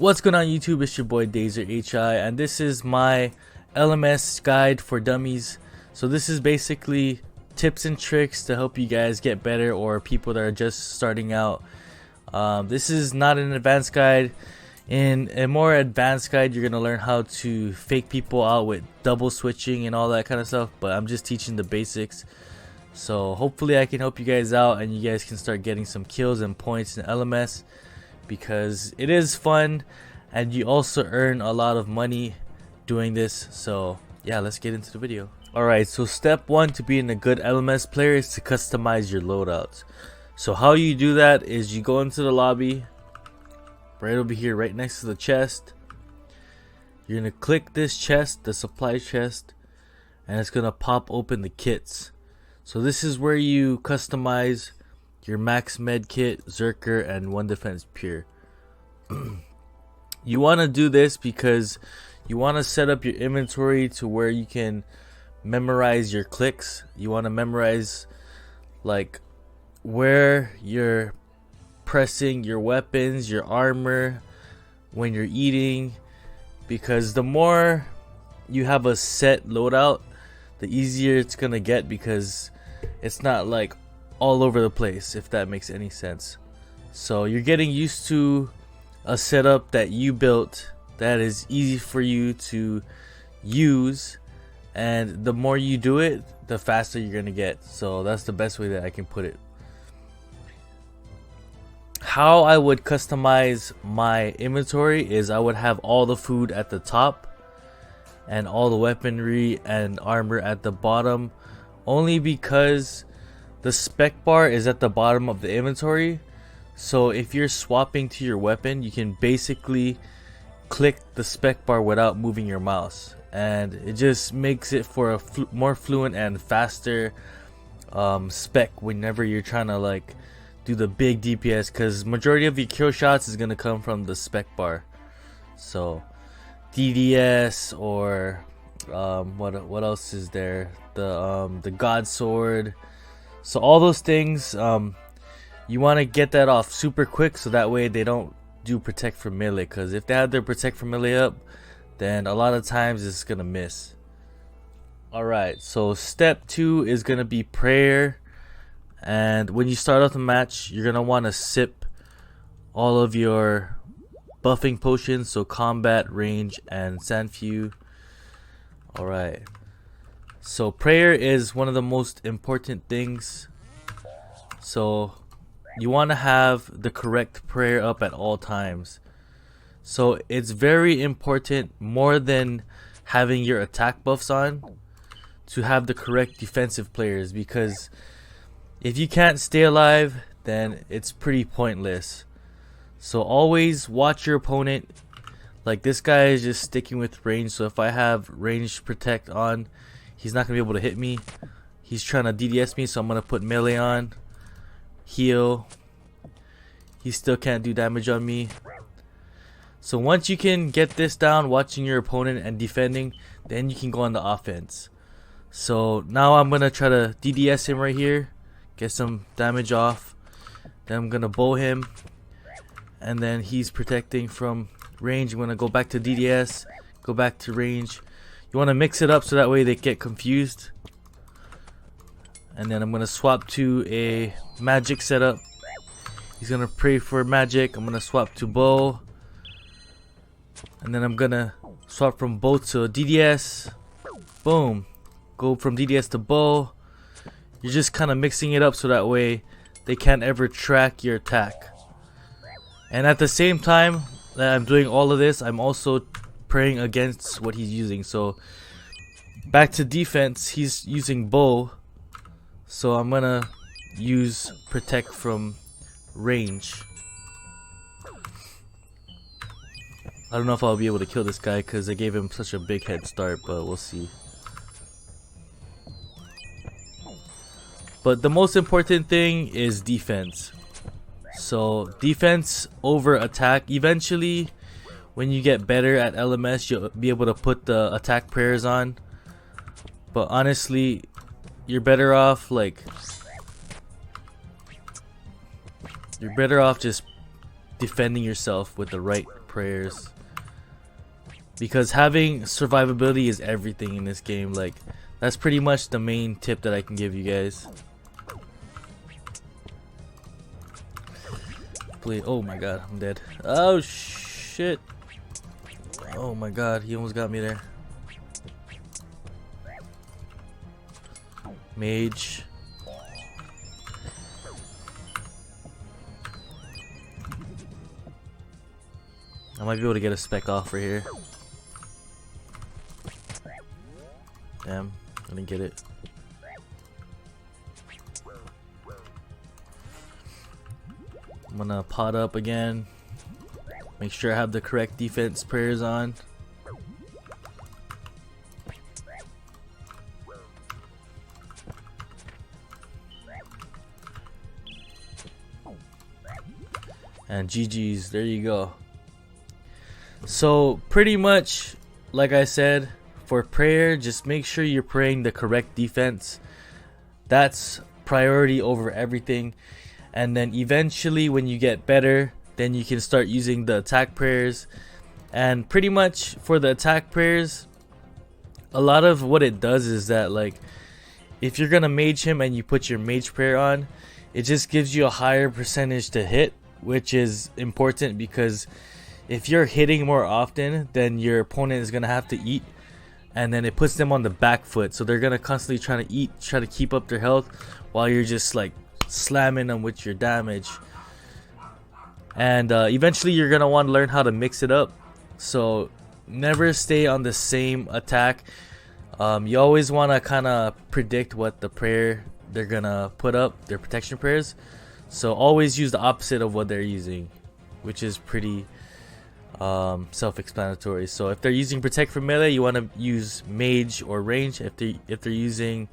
What's going on YouTube? It's your boy Dazer HI, and this is my LMS guide for dummies. So this is basically tips and tricks to help you guys get better, or people that are just starting out. This is not an advanced guide. In a more advanced guide, you're gonna learn how to fake people out with double switching and all that kind of stuff, but I'm just teaching the basics. So hopefully I can help you guys out and you guys can start getting some kills and points in LMS, because it is fun and you also earn a lot of money doing this. So yeah, let's get into the video. Alright, so step one to being a good LMS player is to customize your loadouts. So how you do that is you go into the lobby right over here, right next to the chest. You're gonna click this chest, the supply chest, and it's gonna pop open the kits. So this is where you customize your max med kit, Zerker, and 1 defense pure. You want to do this because you want to set up your inventory to where you can memorize your clicks. You want to memorize like where you're pressing your weapons, your armor, when you're eating, because the more you have a set loadout, the easier it's gonna get, because it's not like all over the place, if that makes any sense. So you're getting used to a setup that you built that is easy for you to use, and the more you do it, the faster you're gonna get. So that's the best way that I can put it. How I would customize my inventory is I would have all the food at the top and all the weaponry and armor at the bottom, only because the spec bar is at the bottom of the inventory. So if you're swapping to your weapon, you can basically click the spec bar without moving your mouse, and it just makes it for a more fluent and faster spec whenever you're trying to like do the big DPS, because majority of your kill shots is gonna come from the spec bar. So DDS, or what else is there, the God Sword. So all those things, you want to get that off super quick, so that way they don't do protect from melee, because if they have their protect from melee up, then a lot of times it's gonna miss. Alright, so step 2 is gonna be prayer. And when you start off the match, you're gonna want to sip all of your buffing potions, so combat, range, and Sanfew. Alright, so prayer is one of the most important things. So you want to have the correct prayer up at all times. So it's very important, more than having your attack buffs on, to have the correct defensive players, because if you can't stay alive, then it's pretty pointless. So always watch your opponent. Like this guy is just sticking with range, so if I have range protect on, he's not gonna be able to hit me. He's trying to DDS me, so I'm gonna put melee on, heal. He still can't do damage on me. So once you can get this down, watching your opponent and defending, then you can go on the offense. So now I'm gonna try to DDS him right here, get some damage off. Then I'm gonna bow him, and then he's protecting from range. I'm gonna go back to DDS, go back to range. You want to mix it up so that way they get confused. And then I'm gonna swap to a magic setup. He's gonna pray for magic. I'm gonna swap to bow, and then I'm gonna swap from bow to DDS. Boom, go from DDS to bow. You're just kind of mixing it up so that way they can't ever track your attack. And at the same time that I'm doing all of this, I'm also praying against what he's using. So back to defense, he's using bow, so I'm gonna use protect from range. I don't know if I'll be able to kill this guy because I gave him such a big head start, but we'll see. But the most important thing is defense. So defense over attack. Eventually, when you get better at LMS, you'll be able to put the attack prayers on. But honestly, you're better off just defending yourself with the right prayers, because having survivability is everything in this game. Like, that's pretty much the main tip that I can give you guys. Please. Oh my god, I'm dead. Oh shit. Oh my god, he almost got me there. Mage. I might be able to get a spec off right here. Damn, I didn't get it. I'm gonna pot up again. Make sure I have the correct defense prayers on. And GG's, there you go. So pretty much, like I said, for prayer, just make sure you're praying the correct defense. That's priority over everything. And then eventually when you get better, then you can start using the attack prayers. And pretty much for the attack prayers, a lot of what it does is that, like, if you're gonna mage him and you put your mage prayer on, it just gives you a higher percentage to hit, which is important, because if you're hitting more often, then your opponent is gonna have to eat, and then it puts them on the back foot, so they're gonna constantly try to eat, try to keep up their health, while you're just like slamming them with your damage. And eventually you're gonna want to learn how to mix it up, so never stay on the same attack. You always want to kind of predict what the prayer they're gonna put up, their protection prayers, so always use the opposite of what they're using, which is pretty self-explanatory. So if they're using protect from melee, you want to use mage or range. If they're using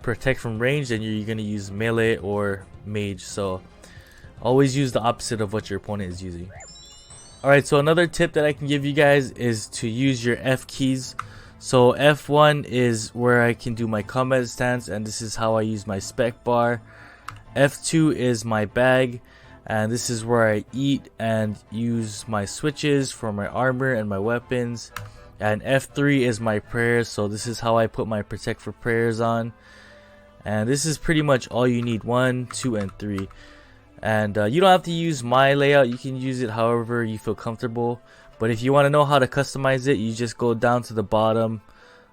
protect from range, then you're going to use melee or mage. So always use the opposite of what your opponent is using. Alright, so another tip that I can give you guys is to use your F keys. So F1 is where I can do my combat stance, and this is how I use my spec bar. F2 is my bag, and this is where I eat and use my switches for my armor and my weapons. And F3 is my prayers, so this is how I put my protect for prayers on. And this is pretty much all you need, 1, 2, and 3. And you don't have to use my layout, you can use it however you feel comfortable. But if you want to know how to customize it, you just go down to the bottom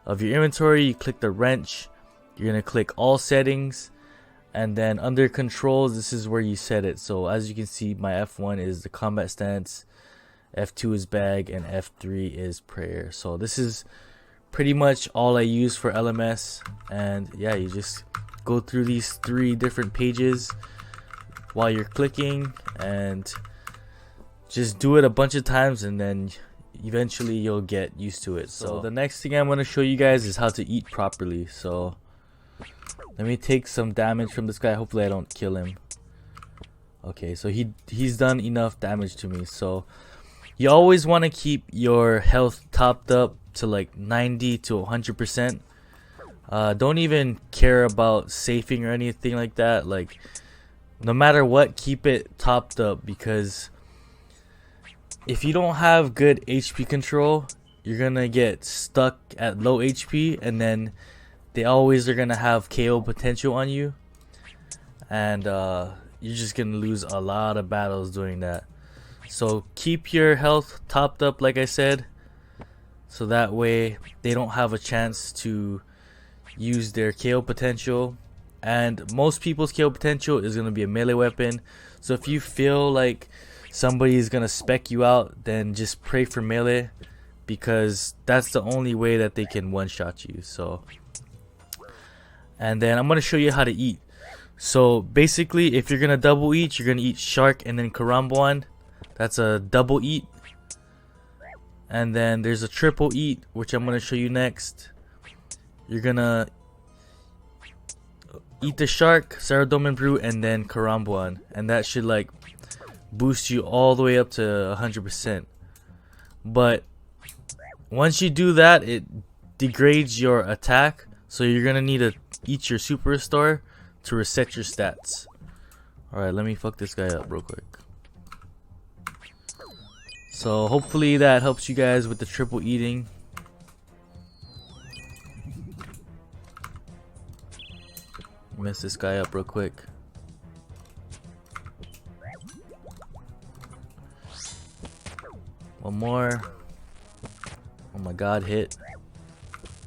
of your inventory, you click the wrench, you're going to click all settings, and then under controls, this is where you set it. So as you can see, my F1 is the combat stance, F2 is bag, and F3 is prayer. So this is pretty much all I use for LMS. And yeah, you just go through these 3 different pages while you're clicking, and just do it a bunch of times, and then eventually you'll get used to it. So the next thing I'm going to show you guys is how to eat properly. So let me take some damage from this guy. Hopefully I don't kill him. Okay, so he's done enough damage to me. So you always want to keep your health topped up to like 90 to 100%. Don't even care about safing or anything like that. Like, no matter what, keep it topped up, because if you don't have good HP control, you're gonna get stuck at low HP, and then they always are gonna have KO potential on you, and you're just gonna lose a lot of battles doing that. So keep your health topped up, like I said, so that way they don't have a chance to use their KO potential. And most people's KO potential is gonna be a melee weapon. So if you feel like somebody is gonna spec you out, then just pray for melee, because that's the only way that they can one-shot you. So, and then I'm gonna show you how to eat. So basically, if you're gonna double eat, you're gonna eat shark and then karambuan. That's a double eat. And then there's a triple eat, which I'm gonna show you next. You're gonna eat the shark, Saradomin brew, and then karambuan, and that should like boost you all the way up to 100%. But once you do that, it degrades your attack, so you're gonna need to eat your super restore to reset your stats. Alright, let me fuck this guy up real quick. So hopefully that helps you guys with the triple eating. Mess this guy up real quick. One more. Oh my god, hit.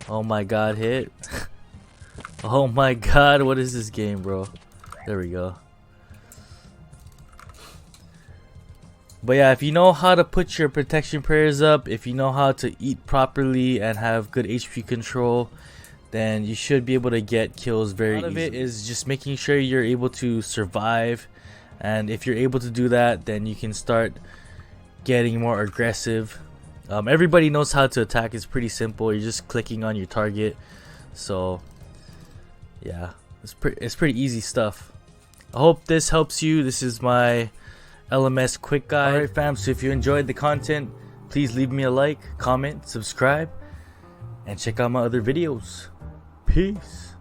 Oh my god, hit. Oh my god, what is this game, bro? There we go. But yeah, if you know how to put your protection prayers up, if you know how to eat properly and have good HP control, then you should be able to get kills very easily. A lot of it is just making sure you're able to survive, and if you're able to do that, then you can start getting more aggressive. Everybody knows how to attack. It's pretty simple. You're just clicking on your target. So yeah, it's pretty easy stuff. I hope this helps you. This is my LMS quick guide. Alright fam, so if you enjoyed the content, please leave me a like, comment, subscribe, and check out my other videos. Peace.